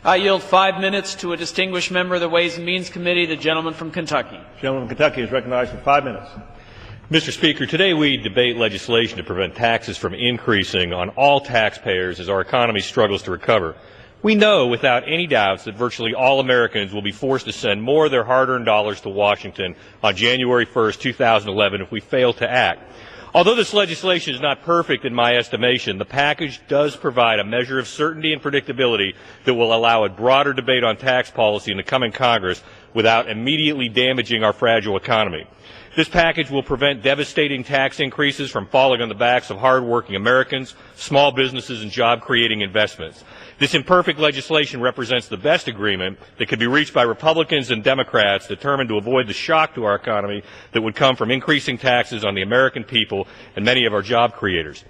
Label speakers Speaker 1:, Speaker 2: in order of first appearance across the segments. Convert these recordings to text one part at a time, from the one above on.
Speaker 1: I yield 5 minutes to a distinguished member of the Ways and Means Committee, the gentleman from Kentucky.
Speaker 2: The gentleman from Kentucky is recognized for 5 minutes.
Speaker 3: Mr. Speaker, today we debate legislation to prevent taxes from increasing on all taxpayers as our economy struggles to recover. We know without any doubts that virtually all Americans will be forced to send more of their hard-earned dollars to Washington on January 1st, 2011 if we fail to act. Although this legislation is not perfect in my estimation, the package does provide a measure of certainty and predictability that will allow a broader debate on tax policy in the coming Congress without immediately damaging our fragile economy. This package will prevent devastating tax increases from falling on the backs of hard-working Americans, small businesses, and job-creating investments. This imperfect legislation represents the best agreement that could be reached by Republicans and Democrats determined to avoid the shock to our economy that would come from increasing taxes on the American people and many of our job creators.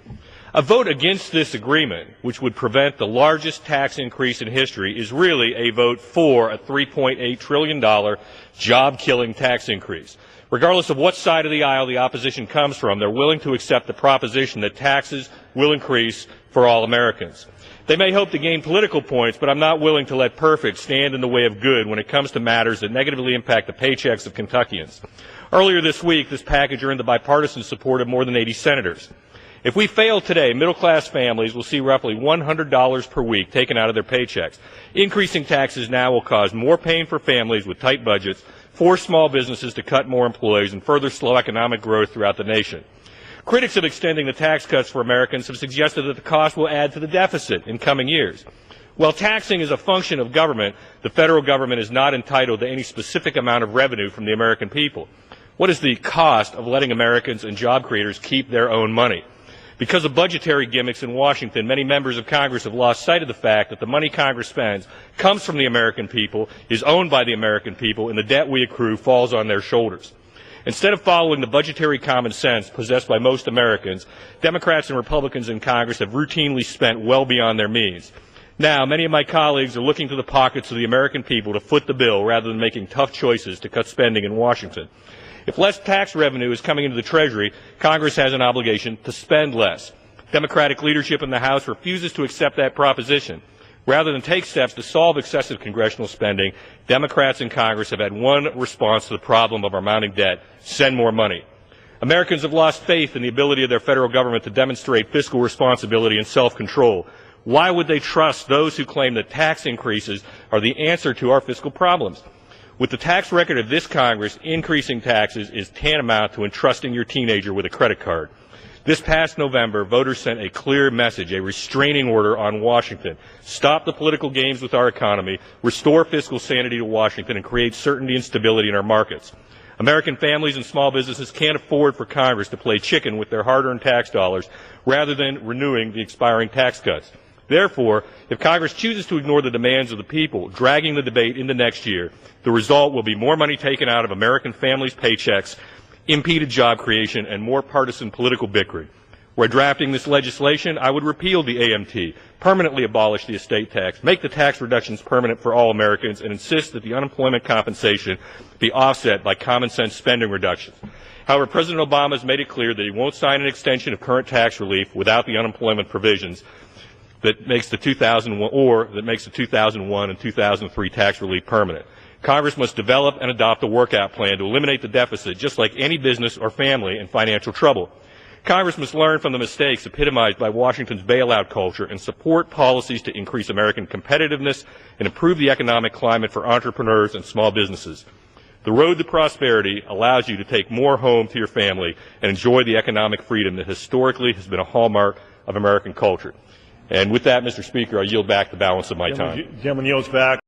Speaker 3: A vote against this agreement, which would prevent the largest tax increase in history, is really a vote for a $3.8 trillion job-killing tax increase. Regardless of what side of the aisle the opposition comes from, they're willing to accept the proposition that taxes will increase for all Americans. They may hope to gain political points, but I'm not willing to let perfect stand in the way of good when it comes to matters that negatively impact the paychecks of Kentuckians. Earlier this week, this package earned the bipartisan support of more than 80 senators. If we fail today, middle-class families will see roughly $100 per week taken out of their paychecks. Increasing taxes now will cause more pain for families with tight budgets, force small businesses to cut more employees, and further slow economic growth throughout the nation. Critics of extending the tax cuts for Americans have suggested that the cost will add to the deficit in coming years. While taxing is a function of government, the federal government is not entitled to any specific amount of revenue from the American people. What is the cost of letting Americans and job creators keep their own money? Because of budgetary gimmicks in Washington, many members of Congress have lost sight of the fact that the money Congress spends comes from the American people, is owned by the American people, and the debt we accrue falls on their shoulders. Instead of following the budgetary common sense possessed by most Americans, Democrats and Republicans in Congress have routinely spent well beyond their means. Now, many of my colleagues are looking to the pockets of the American people to foot the bill rather than making tough choices to cut spending in Washington. If less tax revenue is coming into the Treasury, Congress has an obligation to spend less. Democratic leadership in the House refuses to accept that proposition. Rather than take steps to solve excessive congressional spending, Democrats in Congress have had one response to the problem of our mounting debt: send more money. Americans have lost faith in the ability of their federal government to demonstrate fiscal responsibility and self-control. Why would they trust those who claim that tax increases are the answer to our fiscal problems? With the tax record of this Congress, increasing taxes is tantamount to entrusting your teenager with a credit card. This past November, voters sent a clear message, a restraining order on Washington. Stop the political games with our economy, restore fiscal sanity to Washington, and create certainty and stability in our markets. American families and small businesses can't afford for Congress to play chicken with their hard-earned tax dollars rather than renewing the expiring tax cuts. Therefore, if Congress chooses to ignore the demands of the people, dragging the debate into next year, the result will be more money taken out of American families' paychecks, impeded job creation, and more partisan political bickering. Where drafting this legislation, I would repeal the AMT, permanently abolish the estate tax, make the tax reductions permanent for all Americans, and insist that the unemployment compensation be offset by common-sense spending reductions. However, President Obama has made it clear that he won't sign an extension of current tax relief without the unemployment provisions that makes the 2001 and 2003 tax relief permanent. Congress must develop and adopt a workout plan to eliminate the deficit, just like any business or family in financial trouble. Congress must learn from the mistakes epitomized by Washington's bailout culture and support policies to increase American competitiveness and improve the economic climate for entrepreneurs and small businesses. The road to prosperity allows you to take more home to your family and enjoy the economic freedom that historically has been a hallmark of American culture. And with that, Mr. Speaker, I yield back the balance of my time.
Speaker 2: Gentleman yields back.